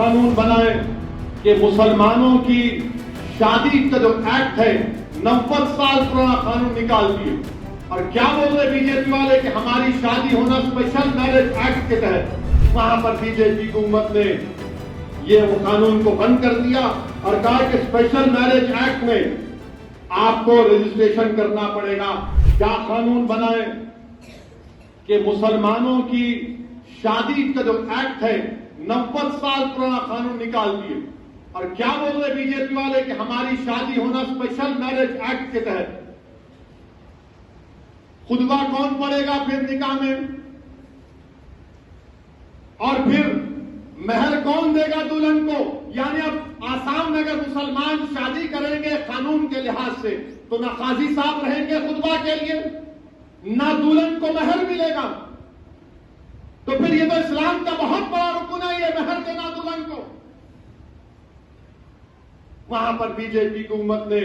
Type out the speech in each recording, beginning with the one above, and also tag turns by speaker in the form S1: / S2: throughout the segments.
S1: कानून बनाए कि मुसलमानों की शादी का जो एक्ट है 90 साल पुराना कानून निकाल दिए। और क्या बोल रहे बीजेपी वाले कि हमारी शादी होना स्पेशल मैरिज एक्ट के तहत। वहां पर बीजेपी हुकूमत ने ये वो कानून को बंद कर दिया और कहा कि स्पेशल मैरिज एक्ट में आपको रजिस्ट्रेशन करना पड़ेगा। क्या कानून बनाए कि मुसलमानों की शादी का जो एक्ट है 90 साल पुराना कानून निकाल दिए। और क्या बोल रहे बीजेपी वाले कि हमारी शादी होना स्पेशल मैरिज एक्ट के तहत। खुतबा कौन पढ़ेगा फिर निकाह में, और फिर महर कौन देगा दुल्हन को। यानी अब आसाम में अगर मुसलमान शादी करेंगे कानून के लिहाज से तो ना काजी साहब रहेंगे खुतबा के लिए, ना दुल्हन को महर मिलेगा। तो फिर ये तो इस्लाम का बहुत बड़ा रुकन है, ये महर देना दुल्हन को। वहां पर बीजेपी हुकूमत ने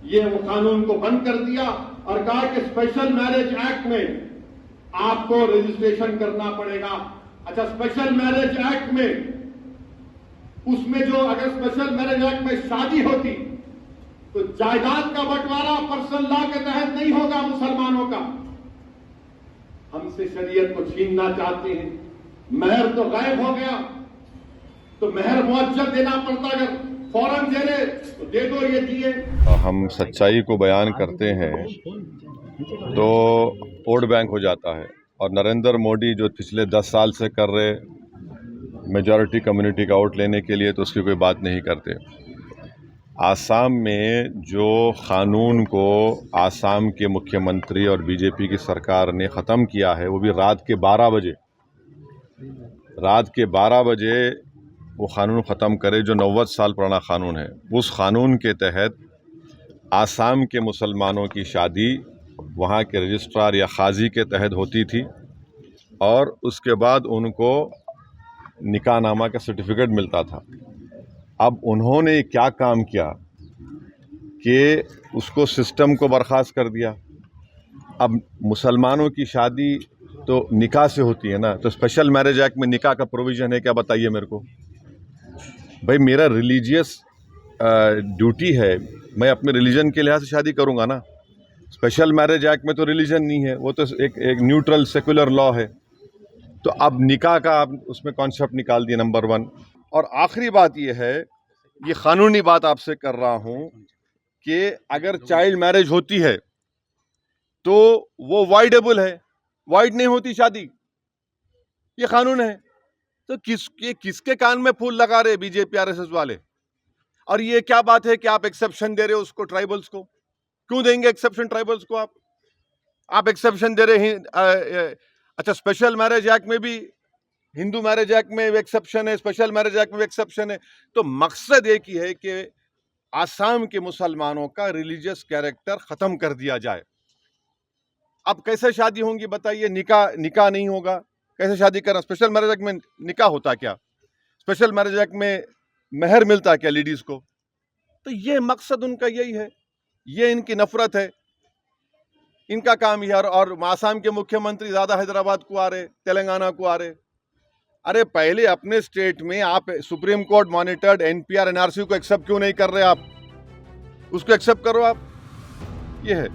S1: ये वो कानून को बंद कर दिया और कहा कि स्पेशल मैरिज एक्ट में आपको रजिस्ट्रेशन करना पड़ेगा। अच्छा, स्पेशल मैरिज एक्ट में उसमें जो अगर स्पेशल मैरिज एक्ट में शादी होती तो जायदाद का बंटवारा पर्सनल लॉ के तहत नहीं होगा मुसलमानों का। हमसे शरीयत को छीनना चाहते हैं। महर तो गायब हो गया, तो महर मुअज्जल देना पड़ता। अगर फौरन दे रहे तो दे दो, ये दिए।
S2: हम सच्चाई को बयान करते हैं तो वोट बैंक हो जाता है। और नरेंद्र मोदी जो पिछले 10 साल से कर रहे मेजॉरिटी कम्युनिटी का वोट लेने के लिए, तो उसकी कोई बात नहीं करते। आसाम में जो कानून को आसाम के मुख्यमंत्री और बीजेपी की सरकार ने ख़त्म किया है, वो भी रात के 12 बजे वो कानून ख़त्म करे जो 90 साल पुराना कानून है। उस कानून के तहत आसाम के मुसलमानों की शादी वहाँ के रजिस्ट्रार या काजी के तहत होती थी और उसके बाद उनको निकाहनामा का सर्टिफिकेट मिलता था। अब उन्होंने क्या काम किया कि उसको सिस्टम को बर्खास्त कर दिया। अब मुसलमानों की शादी तो निकाह से होती है ना, तो स्पेशल मैरिज एक्ट में निकाह का प्रोविज़न है क्या, बताइए मेरे को। भाई, मेरा रिलीजियस ड्यूटी है, मैं अपने रिलीजन के लिहाज से शादी करूँगा ना। स्पेशल मैरिज एक्ट में तो रिलीजन नहीं है, वो तो एक न्यूट्रल सेकुलर लॉ है। तो अब निकाह का आप उसमें कॉन्सेप्ट निकाल दिए, नंबर 1। और आखिरी बात ये है, ये कानूनी बात आपसे कर रहा हूँ कि अगर चाइल्ड मैरिज होती है तो वो वाइडेबल है, वाइड नहीं होती शादी, ये कानून है। तो किसके कान में फूल लगा रहे बीजेपी आरएसएस वाले। और ये क्या बात है कि आप एक्सेप्शन दे रहे हो उसको, ट्राइबल्स को। क्यों देंगे एक्सेप्शन ट्राइबल्स को? आप एक्सेप्शन दे रहे हैं। अच्छा, स्पेशल मैरिज एक्ट में भी, हिंदू मैरिज एक्ट में एक्सेप्शन है, स्पेशल मैरिज एक्ट में एक्सेप्शन है। तो मकसद एक ही है कि आसाम के मुसलमानों का रिलीजियस कैरेक्टर खत्म कर दिया जाए। अब कैसे शादी होंगी बताइए? निकाह नहीं होगा, कैसे शादी करना? स्पेशल मैरिज एक्ट में निकाह होता क्या? स्पेशल मैरिज एक्ट में महर मिलता क्या लेडीज को? तो ये मकसद उनका यही है, ये इनकी नफरत है, इनका काम ही है। और आसाम के मुख्यमंत्री ज़्यादा हैदराबाद को आ रहे, तेलंगाना को आ रहे। अरे पहले अपने स्टेट में आप supreme court monitored NPR NRC को एक्सेप्ट क्यों नहीं कर रहे? आप उसको एक्सेप्ट करो। आप ये है।